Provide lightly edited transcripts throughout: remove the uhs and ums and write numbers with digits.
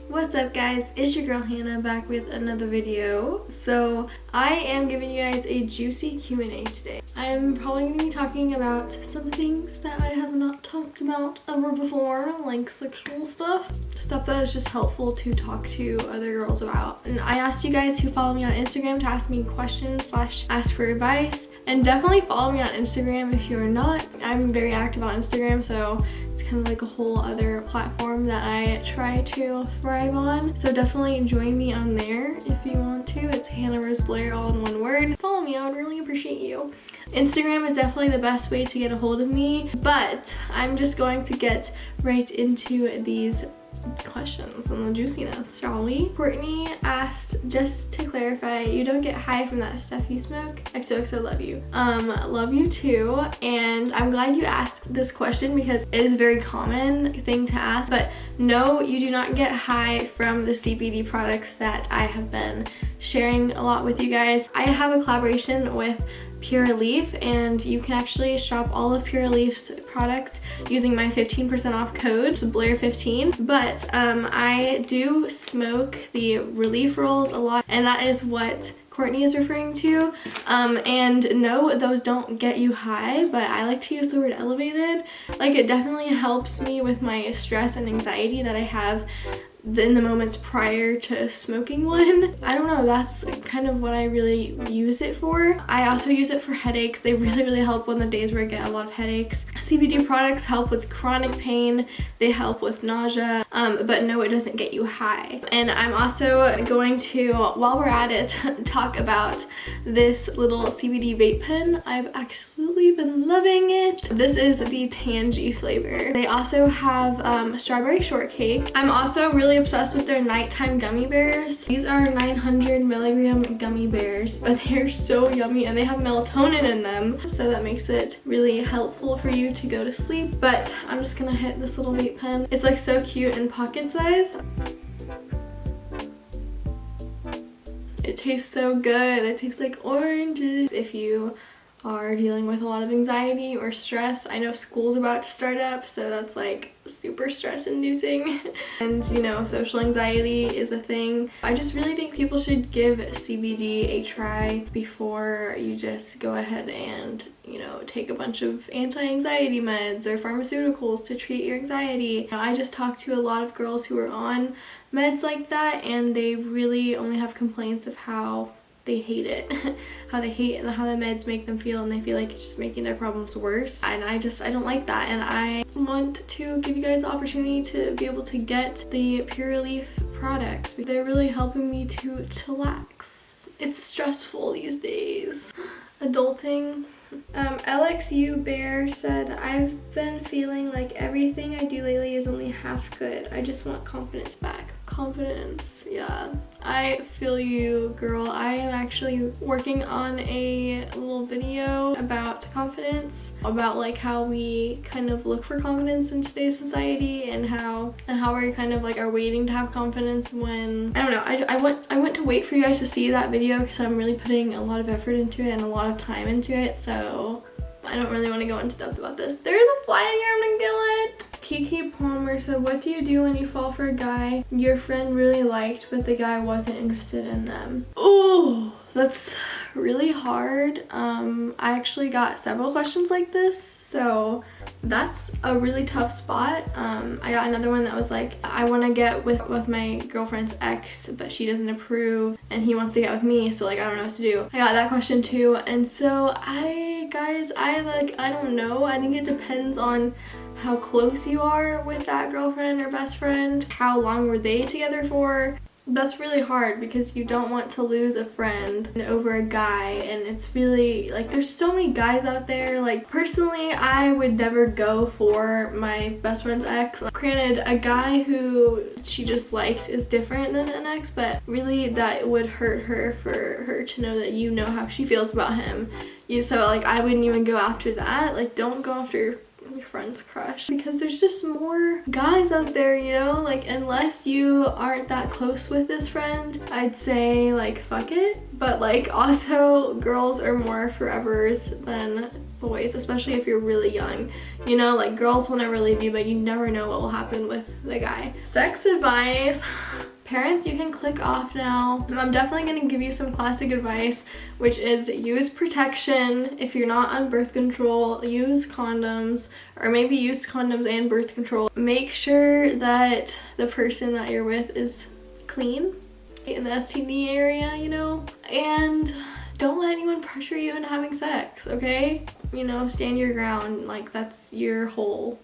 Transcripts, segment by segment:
What's up guys, it's your girl Hannah back with another video. So I am giving you guys a juicy Q&A today. I'm probably going to be talking about some things that I have not talked about ever before, like sexual stuff that is just helpful to talk to other girls about. And I asked you guys who follow me on Instagram to ask me questions / ask for advice, and definitely follow me on Instagram if you're not. I'm very active on Instagram, so it's kind of like a whole other platform that I try to thrive on. So definitely join me on there if you want to. It's Hannah Rose Blair, all in one word. Follow me, I would really appreciate you. Instagram is definitely the best way to get a hold of me, but I'm just going to get right into these questions and the juiciness, shall we? Courtney asked, just to clarify, you don't get high from that stuff you smoke? XOXO, love you. Love you too. And I'm glad you asked this question because it is a very common thing to ask. But no, you do not get high from the CBD products that I have been sharing a lot with you guys. I have a collaboration with Pure Leaf, and you can actually shop all of Pure Leaf's products using my 15% off code, so Blair15. But I do smoke the relief rolls a lot, and that is what Courtney is referring to. And no, those don't get you high, but I like to use the word elevated. Like, it definitely helps me with my stress and anxiety that I have in the moments prior to smoking one. I don't know, that's kind of what I really use it for. I also use it for headaches. They really help on the days where I get a lot of headaches. CBD products help with chronic pain. They help with nausea, but no, it doesn't get you high. And I'm also going to, while we're at it, talk about this little CBD vape pen. I've absolutely been loving it. This is the Tangy flavor. They also have strawberry shortcake. I'm also really obsessed with their nighttime gummy bears. These are 900 milligram gummy bears, but they're so yummy and they have melatonin in them, so that makes it really helpful for you to go to sleep. But I'm just gonna hit this little vape pen. It's like so cute and pocket size. It tastes so good. It tastes like oranges. If you are dealing with a lot of anxiety or stress, I know school's about to start up, so that's like super stress inducing. And you know, social anxiety is a thing. I just really think people should give CBD a try before you just go ahead and, you know, take a bunch of anti-anxiety meds or pharmaceuticals to treat your anxiety. I just talked to a lot of girls who are on meds like that, and they really only have complaints of how they hate it, how they hate how the meds make them feel, and they feel like it's just making their problems worse. And I don't like that, and I want to give you guys the opportunity to be able to get the Pure Leaf products. They're really helping me to chillax. It's stressful these days, adulting. LXU Bear said, I've been feeling like everything I do lately is only half good. I just want confidence back. Confidence, yeah. I feel you, girl. I am actually working on a little video about confidence, about like how we kind of look for confidence in today's society, and how we kind of like are waiting to have confidence when, I don't know, I went to wait for you guys to see that video because I'm really putting a lot of effort into it and a lot of time into it, so I don't really want to go into depth about this. There's a fly in here, I'm gonna kill it. Kiki Palmer said, what do you do when you fall for a guy your friend really liked but the guy wasn't interested in them? Oh, that's really hard. I actually got several questions like this, so that's a really tough spot. I got another one that was like, I want to get with my girlfriend's ex, but she doesn't approve, and he wants to get with me, so like I don't know what to do. I got that question too, and so I don't know. I think it depends on how close you are with that girlfriend or best friend. How long were they together for? That's really hard because you don't want to lose a friend over a guy, and it's really like there's so many guys out there. Like personally, I would never go for my best friend's ex. Granted, a guy who she just liked is different than an ex, but really that would hurt her for her to know that you know how she feels about him. So like I wouldn't even go after that. Like, don't go after your friend's crush because there's just more guys out there, you know? Like, unless you aren't that close with this friend, I'd say like fuck it. But like also, girls are more forevers than boys, especially if you're really young. You know, like girls will never leave you, but you never know what will happen with the guy. Sex advice. Parents, you can click off now. I'm definitely going to give you some classic advice, which is use protection. If you're not on birth control, use condoms, or maybe use condoms and birth control. Make sure that the person that you're with is clean in the STD area, you know, and don't let anyone pressure you into having sex, okay? You know, stand your ground, like that's your whole.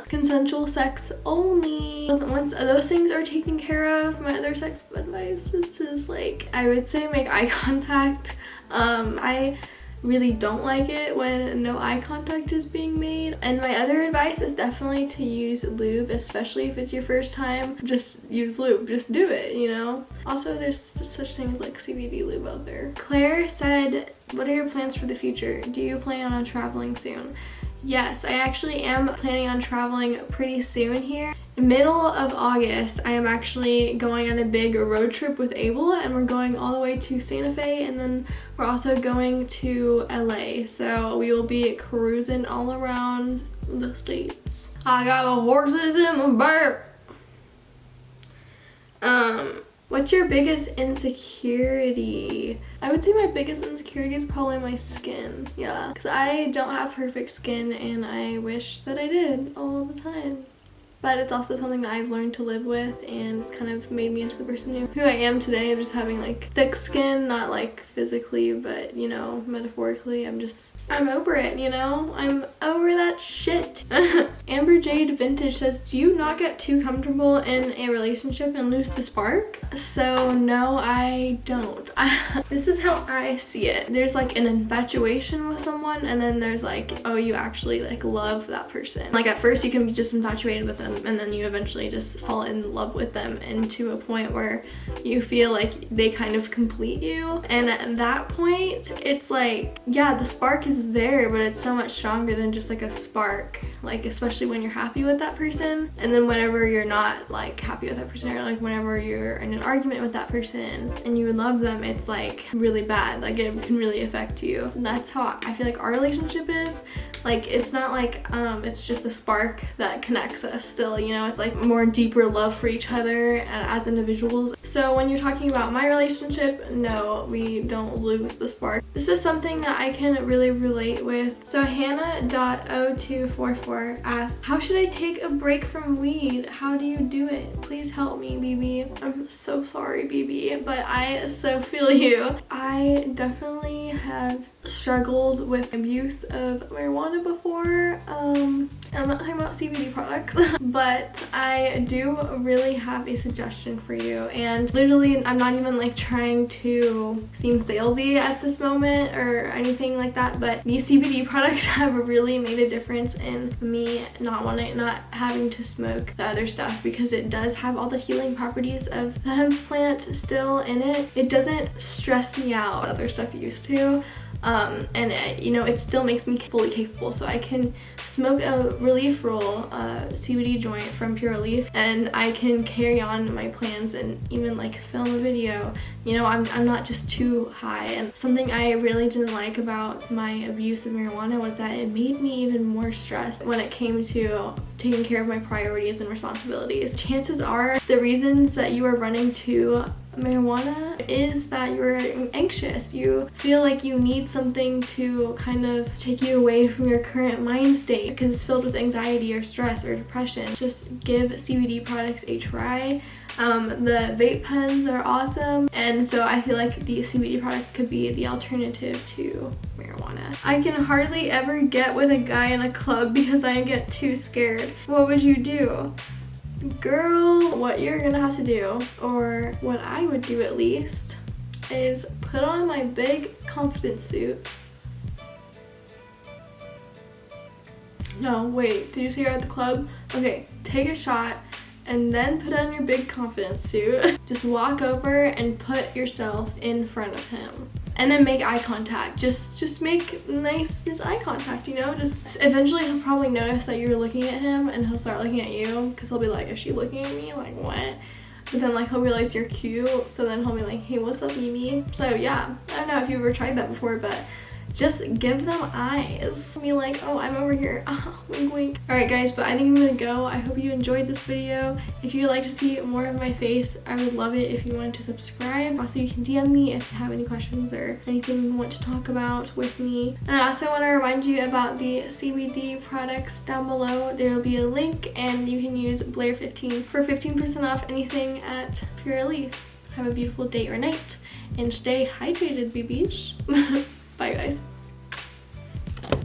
Consensual sex only. Once those things are taken care of, my other sex advice is just like, I would say make eye contact. I really don't like it when no eye contact is being made. And my other advice is definitely to use lube, especially if it's your first time. Just use lube, just do it, you know? Also, there's such things like CBD lube out there. Claire said, what are your plans for the future? Do you plan on traveling soon? Yes, I actually am planning on traveling pretty soon here. Middle of August, I am actually going on a big road trip with Abel, and we're going all the way to Santa Fe, and then we're also going to LA. So we will be cruising all around the states. I got the horses in the back. What's your biggest insecurity? I would say my biggest insecurity is probably my skin. Yeah, because I don't have perfect skin and I wish that I did all the time. But it's also something that I've learned to live with, and it's kind of made me into the person who I am today. I'm just having like thick skin, not like physically, but you know, metaphorically. I'm over it, you know? I'm over that shit. Amber Jade Vintage says, do you not get too comfortable in a relationship and lose the spark? So no, I don't. This is how I see it. There's like an infatuation with someone, and then there's like, oh, you actually like love that person. Like at first you can be just infatuated with them, and then you eventually just fall in love with them, and to a point where you feel like they kind of complete you. And at that point, it's like, yeah, the spark is there, but it's so much stronger than just like a spark. Like, especially when you're happy with that person, and then whenever you're not like happy with that person, or like whenever you're in an argument with that person and you love them, it's like really bad. Like it can really affect you. And that's how I feel like our relationship is. Like it's not like it's just a spark that connects us still, you know? It's like more deeper love for each other as individuals. So when you're talking about my relationship, no, we don't lose the spark. This is something that I can really relate with. So Hannah.0244 asks, how should I take a break from weed? How do you do it? Please help me, BB. I'm so sorry, BB, but I so feel you. I definitely have struggled with abuse of marijuana before. I'm not talking about CBD products, but I do really have a suggestion for you. And literally, I'm not even like trying to seem salesy at this moment or anything like that, but these CBD products have really made a difference in me not having to smoke the other stuff, because it does have all the healing properties of the hemp plant still in it. It doesn't stress me out. Other stuff used to. And you know, it still makes me fully capable, so I can smoke a relief roll, CBD joint from Pure Relief, and I can carry on my plans and even like film a video. You know, I'm not just too high. And something I really didn't like about my abuse of marijuana was that it made me even more stressed when it came to taking care of my priorities and responsibilities. Chances are the reasons that you are running to marijuana is that you're anxious. You feel like you need something to kind of take you away from your current mind state because it's filled with anxiety or stress or depression. Just give CBD products a try. The vape pens are awesome, and so I feel like the CBD products could be the alternative to marijuana. I can hardly ever get with a guy in a club because I get too scared. What would you do? Girl, what you're gonna have to do, or what I would do at least, is put on my big confidence suit. No, wait, did you say you're at the club? Okay, take a shot and then put on your big confidence suit. Just walk over and put yourself in front of him. And then make eye contact. Just make nice eye contact, you know? Just eventually he'll probably notice that you're looking at him, and he'll start looking at you, because he'll be like, is she looking at me? Like, what? But then like he'll realize you're cute, so then he'll be like, hey, what's up, Mimi? So yeah, I don't know if you've ever tried that before, but just give them eyes. Be like, oh, I'm over here. Wink, wink. Alright guys, but I think I'm gonna go. I hope you enjoyed this video. If you'd like to see more of my face, I would love it if you wanted to subscribe. Also, you can DM me if you have any questions or anything you want to talk about with me. And I also want to remind you about the CBD products down below. There will be a link and you can use Blair 15 for 15% off anything at Pure Relief. Have a beautiful day or night and stay hydrated, babies. Bye guys.